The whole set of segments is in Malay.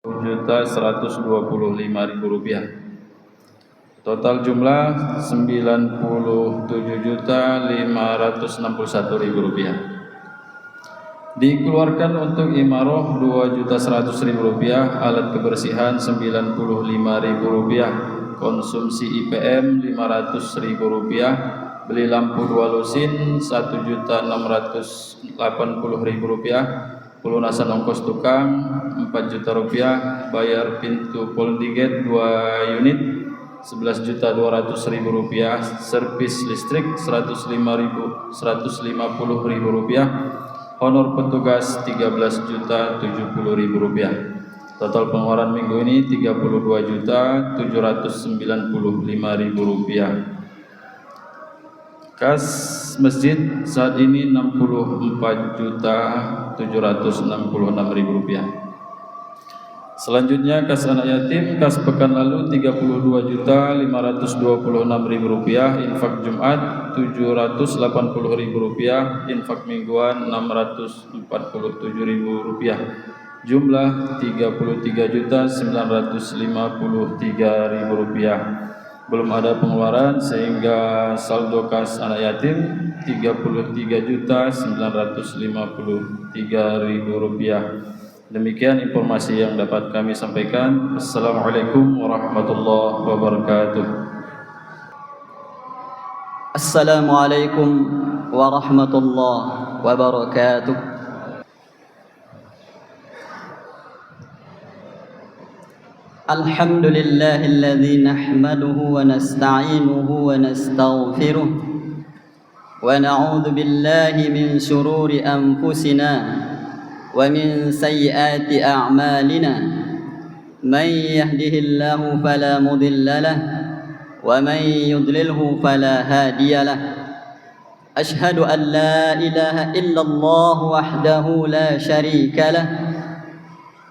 Rp1.125.000. Total jumlah Rp97.561.000. Dikeluarkan untuk imaroh Rp2.100.000, alat kebersihan Rp95.000, konsumsi IPM Rp500.000, beli lampu 2 lusin Rp1.680.000, pelunasan ongkos tukang Rp4.000.000, bayar pintu Poldigate 2 unit Rp11.200.000, servis listrik Rp150.000, honor petugas Rp13.070.000. Total pengeluaran minggu ini Rp32.795.000. Kas masjid saat ini Rp64.766.000. Selanjutnya kas anak yatim, kas pekan lalu Rp32.526.000, infak Jumat Rp780.000, infak mingguan Rp647.000, jumlah Rp33.953.000. Belum ada pengeluaran sehingga saldo kas anak yatim Rp33.953.000. Demikian informasi yang dapat kami sampaikan. Assalamualaikum warahmatullahi wabarakatuh. Assalamualaikum warahmatullahi wabarakatuh. Alhamdulillahilladzi nahmaduhu wa nasta'inuhu wa nastaghfiruh wa na'udzu billahi min shururi anfusina ومن سيئات أعمالنا من يهده الله فلا مضل له ومن يضلله فلا هادي له أشهد أن لا إله إلا الله وحده لا شريك له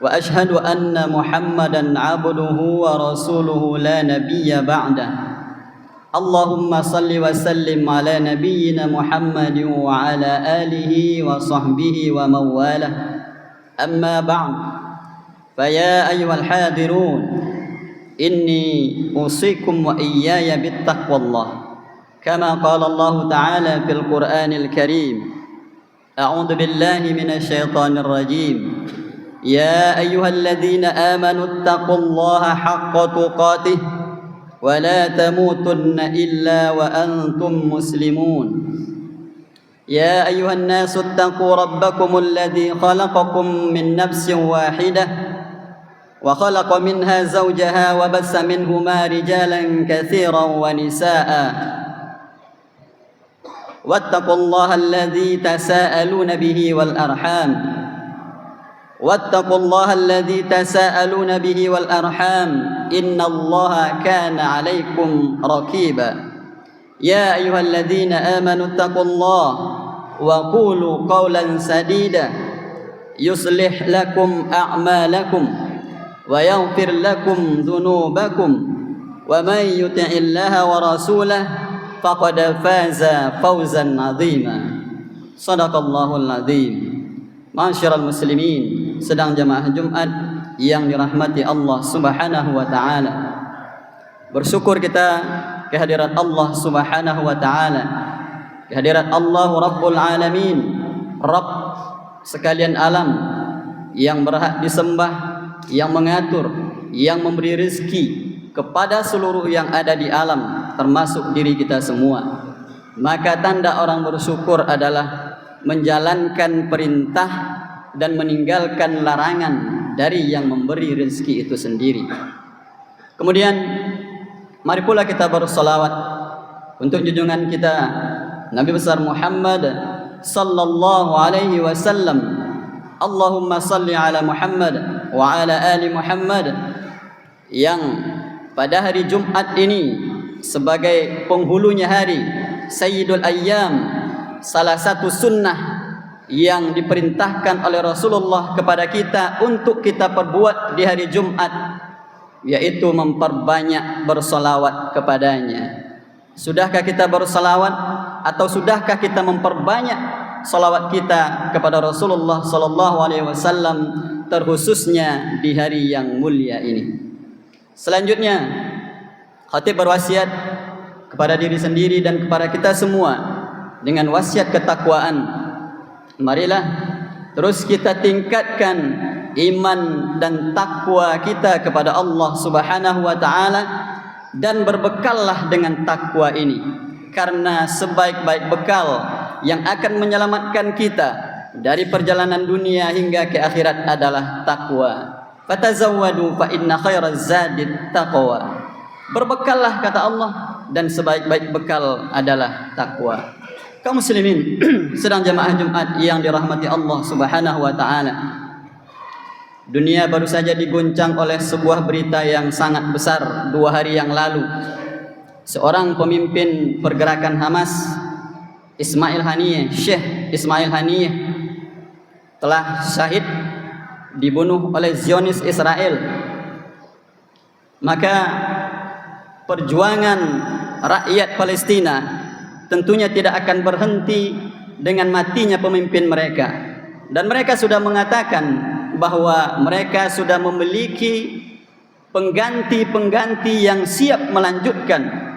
وأشهد أن محمدا عبده ورسوله لا نبي بعده اللهم صل وسلم على نبينا محمد وعلى آله وصحبه ومن والاه أما بعد فيا أيها الحاضرون إني أوصيكم وإياي بالتقوى الله كما قال الله تعالى في القرآن الكريم أعوذ بالله من الشيطان الرجيم يا أيها الذين آمنوا اتقوا الله حق تقاته ولا تموتن إلا وأنتم مسلمون يا أيها الناس اتقوا ربكم الذي خلقكم من نفس واحدة وخلق منها زوجها وبث منهما رجالا كثيرا ونساء واتقوا الله الذي تساءلون به والأرحام واتقوا الله الذي تساءلون به والأرحام إن الله كان عليكم رقيبا يا أيها الذين آمنوا اتقوا الله وقولوا قولا سديدا يصلح لكم أعمالكم ويغفر لكم ذنوبكم ومن يطع الله ورسوله فقد فاز فوزا عظيما صدق الله العظيم. Ma'asyiral muslimin, sedang jamaah Jumat yang dirahmati Allah Subhanahu wa taala. Bersyukur kita kehadirat Allah Subhanahu wa taala, kehadirat Allah Rabbul Alamin, Rabb sekalian alam yang berhak disembah, yang mengatur, yang memberi rezeki kepada seluruh yang ada di alam, termasuk diri kita semua. Maka tanda orang bersyukur adalah menjalankan perintah dan meninggalkan larangan dari yang memberi rezeki itu sendiri. Kemudian mari pula kita bersolawat untuk junjungan kita Nabi besar Muhammad sallallahu alaihi wasallam. Allahumma salli ala Muhammad wa ala ali Muhammad, yang pada hari Jumat ini sebagai penghulunya hari Sayyidul Ayyam, salah satu sunnah yang diperintahkan oleh Rasulullah kepada kita untuk kita perbuat di hari Jumat, yaitu memperbanyak bersolawat kepadanya. Sudahkah kita bersolawat atau sudahkah kita memperbanyak solawat kita kepada Rasulullah sallallahu alaihi wasallam terkhususnya di hari yang mulia ini. Selanjutnya, khatib berwasiat kepada diri sendiri dan kepada kita semua dengan wasiat ketakwaan. Marilah terus kita tingkatkan iman dan takwa kita kepada Allah Subhanahu wa taala, dan berbekallah dengan takwa ini, karena sebaik-baik bekal yang akan menyelamatkan kita dari perjalanan dunia hingga ke akhirat adalah takwa. Fatazawwadu fa inna khairaz zadit taqwa. Berbekallah kata Allah, dan sebaik-baik bekal adalah takwa. Kaum muslimin sedang jamaah Jumat yang dirahmati Allah Subhanahu wa taala. Dunia baru saja diguncang oleh sebuah berita yang sangat besar 2 hari yang lalu. Seorang pemimpin pergerakan Hamas, Ismail Haniyeh, Syekh Ismail Haniyeh, telah syahid dibunuh oleh Zionis Israel. Maka perjuangan rakyat Palestina tentunya tidak akan berhenti dengan matinya pemimpin mereka. Dan mereka sudah mengatakan bahwa mereka sudah memiliki pengganti-pengganti yang siap melanjutkan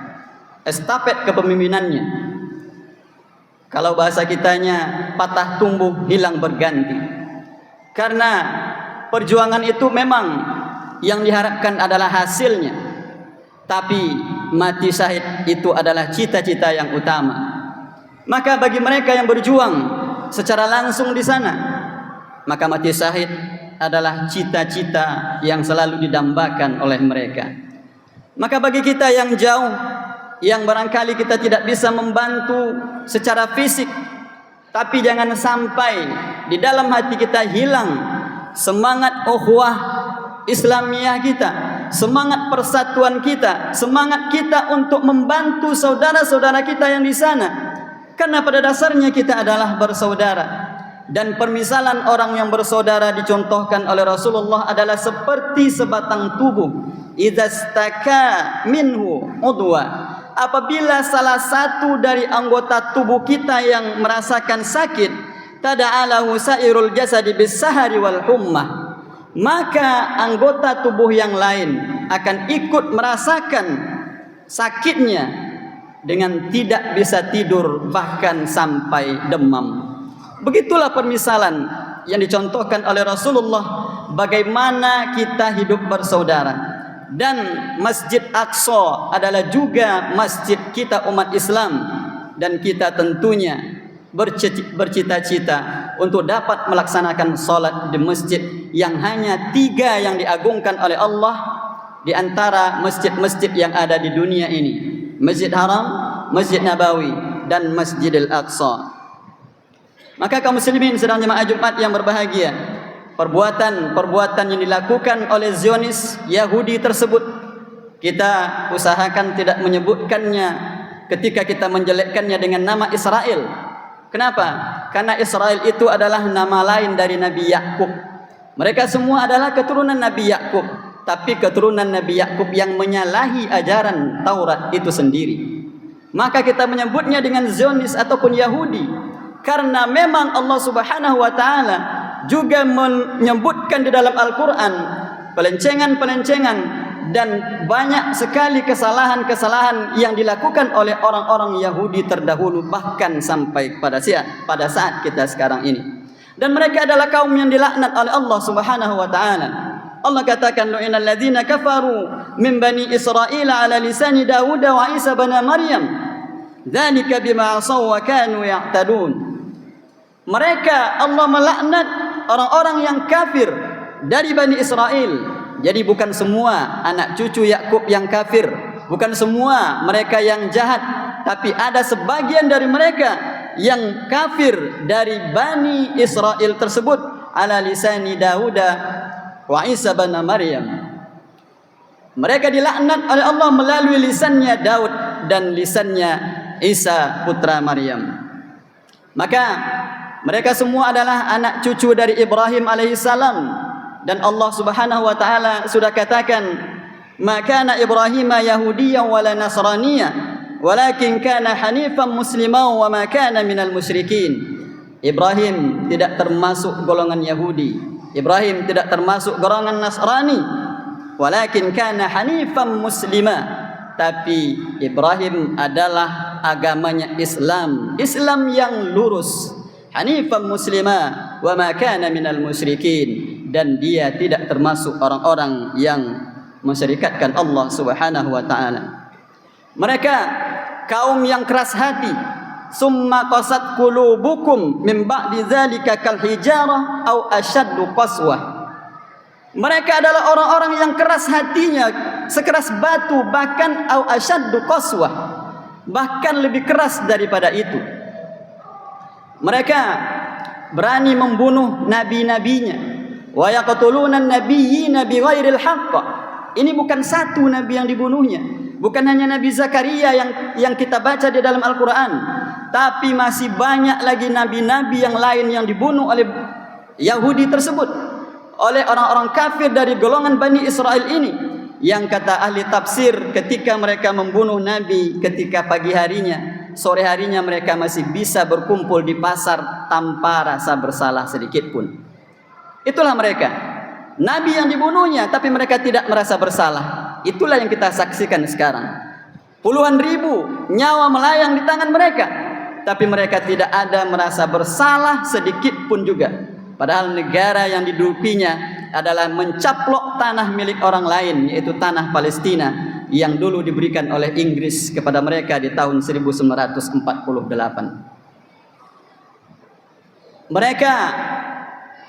estafet kepemimpinannya. Kalau bahasa kitanya, patah tumbuh hilang berganti. Karena perjuangan itu memang yang diharapkan adalah hasilnya, tapi mati syahid itu adalah cita-cita yang utama. Maka bagi mereka yang berjuang secara langsung di sana, maka mati syahid adalah cita-cita yang selalu didambakan oleh mereka. Maka bagi kita yang jauh, yang barangkali kita tidak bisa membantu secara fisik, tapi jangan sampai di dalam hati kita hilang semangat ukhuwah Islamiyah kita, semangat persatuan kita, semangat kita untuk membantu saudara-saudara kita yang di sana. Karena pada dasarnya kita adalah bersaudara. Dan permisalan orang yang bersaudara dicontohkan oleh Rasulullah adalah seperti sebatang tubuh. Idza staka minhu udwa. Apabila salah satu dari anggota tubuh kita yang merasakan sakit, tada'alahu sairul jasadi bis-sahari wal hummah, maka anggota tubuh yang lain akan ikut merasakan sakitnya dengan tidak bisa tidur, bahkan sampai demam. Begitulah permisalan yang dicontohkan oleh Rasulullah bagaimana kita hidup bersaudara. Dan Masjid Aqsa adalah juga masjid kita umat Islam, dan kita tentunya bercita-cita untuk dapat melaksanakan salat di masjid yang hanya 3 yang diagungkan oleh Allah di antara masjid-masjid yang ada di dunia ini: Masjid Haram, Masjid Nabawi, dan Masjidil Aqsa. Maka kaum muslimin sedang jemaah Jumat yang berbahagia, perbuatan-perbuatan yang dilakukan oleh Zionis Yahudi tersebut, kita usahakan tidak menyebutkannya ketika kita menjelekkannya dengan nama Israel. Kenapa? Karena Israel itu adalah nama lain dari Nabi Yakub. Mereka semua adalah keturunan Nabi Yakub, tapi keturunan Nabi Yakub yang menyalahi ajaran Taurat itu sendiri. Maka kita menyebutnya dengan Zionis ataupun Yahudi, karena memang Allah Subhanahu wa taala juga menyebutkan di dalam Al-Qur'an pelencengan-pelencengan dan banyak sekali kesalahan-kesalahan yang dilakukan oleh orang-orang Yahudi terdahulu, bahkan sampai pada saat kita sekarang ini. Dan mereka adalah kaum yang dilaknat oleh Allah Subhanahu wa taala. Allah katakan, lu'inal ladzina kafaru min bani Israil ala lisani Daud wa Isa bin Maryam, dzalika bima asaw wa kanu ya'tadun. Mereka, Allah melaknat orang-orang yang kafir dari Bani Israel. Jadi bukan semua anak cucu Yakub yang kafir, bukan semua mereka yang jahat, tapi ada sebagian dari mereka yang kafir dari Bani Israel tersebut, ala lisani Daud wa Isa bin Maryam. Mereka dilaknat oleh Allah melalui lisannya Daud dan lisannya Isa putra Maryam. Maka mereka semua adalah anak cucu dari Ibrahim alaihissalam, dan Allah Subhanahu wa taala sudah katakan, "Ma kana Ibrahim Yahudiyyan wala Nasraniyyan, walakin kana hanifan musliman wa ma kana minal musyrikin." Ibrahim tidak termasuk golongan Yahudi, Ibrahim tidak termasuk golongan Nasrani, walakin kana hanifan muslima. Tapi Ibrahim adalah agamanya Islam, Islam yang lurus. Hanifan muslima wa ma kana minal musyrikin, dan dia tidak termasuk orang-orang yang mensyirikatkan Allah Subhanahu wa taala. Mereka kaum yang keras hati. Summa qasat qulubukum min ba'di dzalika kal hijarah au ashaddu qaswah. Mereka adalah orang-orang yang keras hatinya, sekeras batu, bahkan au ashaddu qaswah, bahkan lebih keras daripada itu. Mereka berani membunuh nabi-nabinya, wa yaqtuluna an-nabiyyina bighairil haqq. Ini bukan satu nabi yang dibunuhnya, bukan hanya Nabi Zakaria yang kita baca di dalam Al-Qur'an, tapi masih banyak lagi nabi-nabi yang lain yang dibunuh oleh Yahudi tersebut, oleh orang-orang kafir dari golongan Bani Israel ini, yang kata ahli tafsir ketika mereka membunuh nabi ketika pagi harinya, sore harinya mereka masih bisa berkumpul di pasar tanpa rasa bersalah sedikit pun. Itulah mereka, nabi yang dibunuhnya tapi mereka tidak merasa bersalah. Itulah yang kita saksikan sekarang. Puluhan ribu nyawa melayang di tangan mereka, tapi mereka tidak ada merasa bersalah sedikit pun juga. Padahal negara yang didudukinya adalah mencaplok tanah milik orang lain, yaitu tanah Palestina yang dulu diberikan oleh Inggris kepada mereka di tahun 1948. Mereka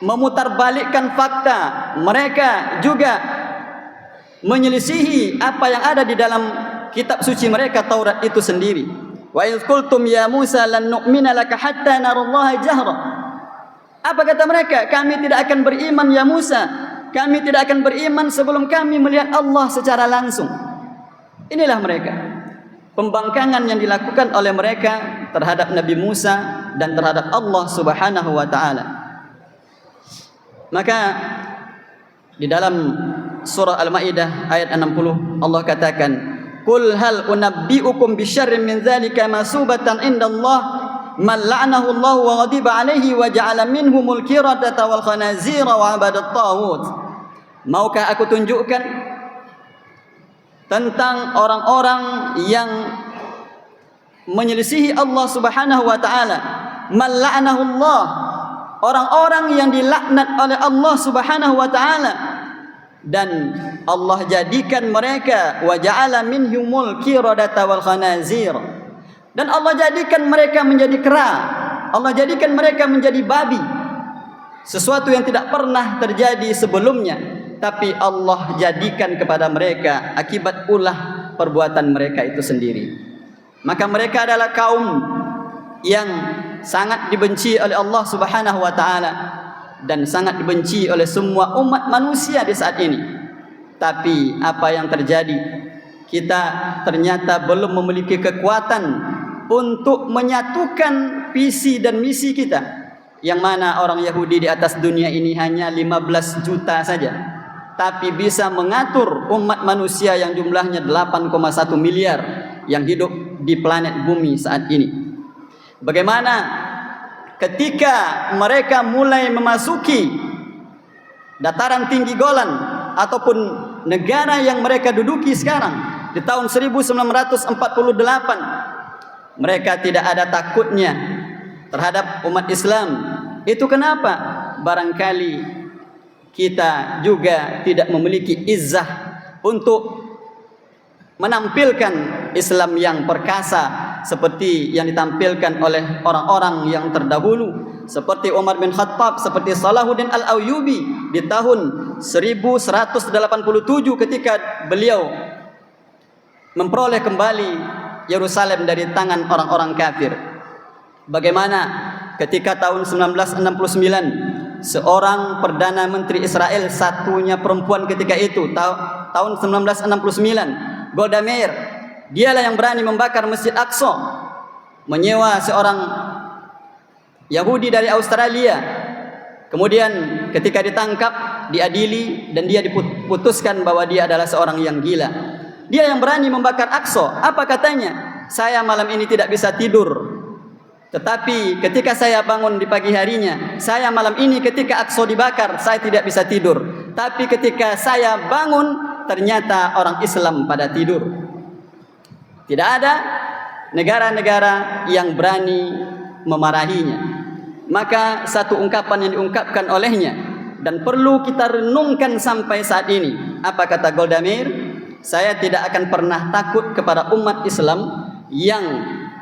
memutarbalikkan fakta. Mereka juga menyelisihi apa yang ada di dalam kitab suci mereka, Taurat itu sendiri. Wa idz qultum ya Musa lan nu'mina laka hatta narallaha jahra. Apa kata mereka? Kami tidak akan beriman ya Musa, kami tidak akan beriman sebelum kami melihat Allah secara langsung. Inilah mereka, pembangkangan yang dilakukan oleh mereka terhadap Nabi Musa dan terhadap Allah Subhanahu wa taala. Maka di dalam surah Al-Maidah ayat 60 Allah katakan, "Qul hal unabbiukum bisyarrin min dzalika masubatan indallah man la'anahu Allah wa ghadiba alaihi wa ja'ala minhumul qiradata wal khanazira wa 'abadat taghut." Maukah aku tunjukkan tentang orang-orang yang menyelisihi Allah Subhanahu wa taala? Man la'anahu Allah, orang-orang yang dilaknat oleh Allah Subhanahu wa taala, dan Allah jadikan mereka wa ja'ala minhumul qiradata wal khanazir, dan Allah jadikan mereka menjadi kera, Allah jadikan mereka menjadi babi, sesuatu yang tidak pernah terjadi sebelumnya, tapi Allah jadikan kepada mereka akibat ulah perbuatan mereka itu sendiri. Maka mereka adalah kaum yang sangat dibenci oleh Allah Subhanahu wa taala dan sangat dibenci oleh semua umat manusia di saat ini. Tapi apa yang terjadi? Kita ternyata belum memiliki kekuatan untuk menyatukan visi dan misi kita, yang mana orang Yahudi di atas dunia ini hanya 15 juta saja, tapi bisa mengatur umat manusia yang jumlahnya 8,1 miliar yang hidup di planet bumi saat ini. Bagaimana ketika mereka mulai memasuki dataran tinggi Golan ataupun negara yang mereka duduki sekarang di tahun 1948, mereka tidak ada takutnya terhadap umat Islam. Itu kenapa? Barangkali kita juga tidak memiliki izzah untuk menampilkan Islam yang perkasa seperti yang ditampilkan oleh orang-orang yang terdahulu, seperti Umar bin Khattab, seperti Salahuddin Al-Ayyubi di tahun 1187 ketika beliau memperoleh kembali Yerusalem dari tangan orang-orang kafir. Bagaimana ketika tahun 1969 seorang Perdana Menteri Israel, satunya perempuan ketika itu, tahun 1969, Golda Meir, dialah yang berani membakar Masjid Aqsa, menyewa seorang Yahudi dari Australia. Kemudian ketika ditangkap, diadili, dan dia diputuskan bahwa dia adalah seorang yang gila. Dia yang berani membakar Aqsa. Apa katanya? Saya malam ini tidak bisa tidur. Tetapi ketika saya bangun di pagi harinya, saya malam ini ketika Aqsa dibakar, saya tidak bisa tidur. Tapi ketika saya bangun, ternyata orang Islam pada tidur. Tidak ada negara-negara yang berani memarahinya. Maka satu ungkapan yang diungkapkan olehnya dan perlu kita renungkan sampai saat ini. Apa kata Golda Meir? Saya tidak akan pernah takut kepada umat Islam yang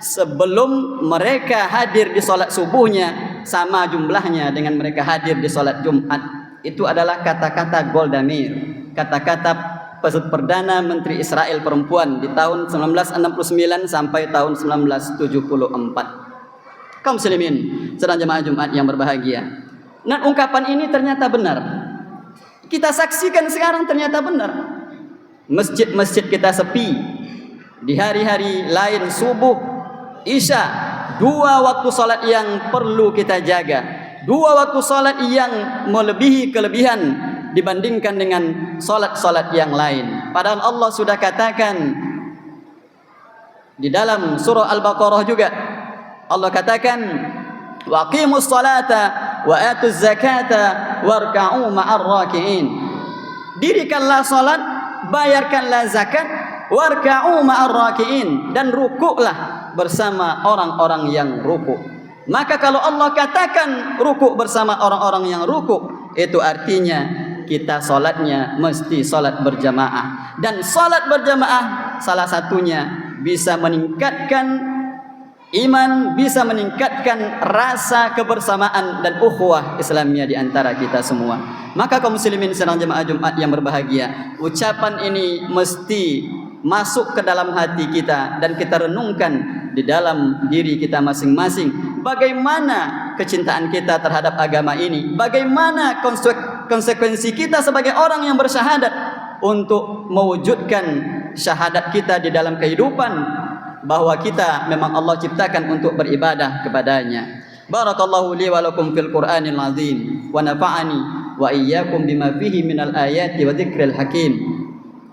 sebelum mereka hadir di solat subuhnya sama jumlahnya dengan mereka hadir di solat Jumat. Itu adalah kata-kata Golda Meir, kata-kata Perdana Menteri Israel perempuan di tahun 1969 sampai tahun 1974. Kaum muslimin sedang jemaah Jumat yang berbahagia. Dan ungkapan ini ternyata benar. Kita saksikan sekarang ternyata benar. Masjid-masjid kita sepi. Di hari-hari lain subuh, isya, dua waktu salat yang perlu kita jaga. Dua waktu salat yang melebihi kelebihan dibandingkan dengan salat-salat yang lain. Padahal Allah sudah katakan di dalam surah Al-Baqarah juga. Allah katakan, wa aqimus salata wa atuz zakata warka'u ma'ar raki'in. Dirikanlah salat, bayarkanlah zakat, warka'u ma'ar raki'in, dan rukuklah bersama orang-orang yang rukuk. Maka kalau Allah katakan rukuk bersama orang-orang yang rukuk, itu artinya kita salatnya mesti salat berjamaah. Dan salat berjamaah salah satunya bisa meningkatkan iman, bisa meningkatkan rasa kebersamaan dan ukhuwah Islamiyah di antara kita semua. Maka kaum muslimin sedang jemaah Jumat yang berbahagia, ucapan ini mesti masuk ke dalam hati kita dan kita renungkan di dalam diri kita masing-masing. Bagaimana kecintaan kita terhadap agama ini? Bagaimana konsekuensi kita sebagai orang yang bersyahadat untuk mewujudkan syahadat kita di dalam kehidupan, bahwa kita memang Allah ciptakan untuk beribadah kepadanya. Barakallahu li wa lakum fil Qur'anil azim wa nafa'ani wa iyyakum bima fihi minal ayati wa dzikril hakim.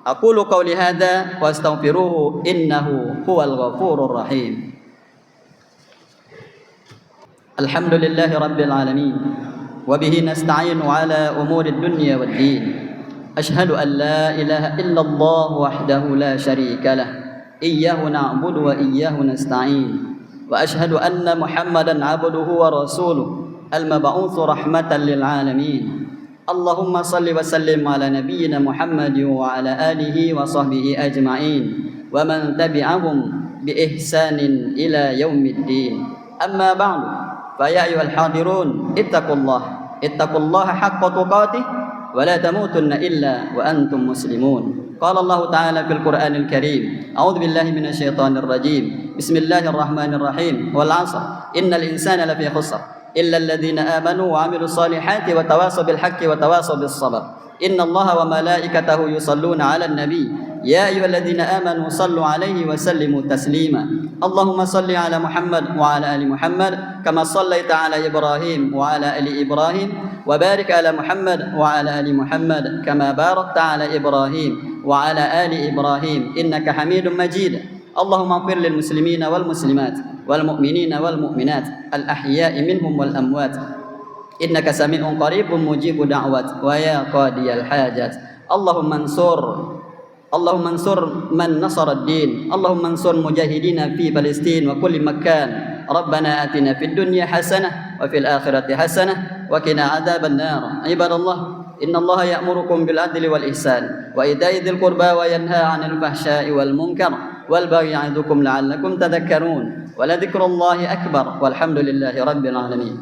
Aqulu qawli hadza wa astaghfiruhu innahu huwal ghafurur rahim. Alhamdulillahi rabbil alamin wa bihi nasta'inu ala umurid dunya waddin. Ashhadu an la ilaha illallah wahdahu la syarika lah. إياه نعبد وإياه نستعين وأشهد أن محمدا عبده ورسوله المبعوث رحمة للعالمين اللهم صل وسلم على نبينا محمد وعلى آله وصحبه أجمعين ومن تبعهم بإحسان إلى يوم الدين أما بعد فيا أيها الحاضرون اتقوا الله حق تقاته ولا تموتن إلا وأنتم مسلمون. قال الله تعالى في القرآن الكريم أعوذ بالله من الشيطان الرجيم بسم الله الرحمن الرحيم والعصر إن الإنسان لفي خسر إلا الذين آمنوا وعملوا الصالحات وتواصوا بالحق وتواصوا بالصبر إن الله وملائكته يصلون على النبي يا أيها الذين آمنوا صلوا عليه وسلموا تسليما اللهم صل على محمد وعلى آل محمد كما صليت على إبراهيم وعلى آل إبراهيم وبارك على محمد وعلى آل محمد كما باركت على إبراهيم وعلى آل إبراهيم إنك حميد مجيد اللهم اغفر للمسلمين والمسلمات والمؤمنين والمؤمنات الأحياء منهم والأموات إنك سميع قريب مجيب دعوات ويا قاضي الحاجات اللهم انصر من نصر الدين اللهم انصر مجاهدين في فلسطين وكل مكان ربنا آتنا في الدنيا حسنة وفي الآخرة حسنة وقنا عذاب النار عباد الله إن الله يأمركم بالعدل والإحسان وإيتاء ذي القربى وينهى عن الفحشاء والمنكر والبغي يعظكم لعلكم تذكرون ولذكر الله أكبر والحمد لله رب العالمين.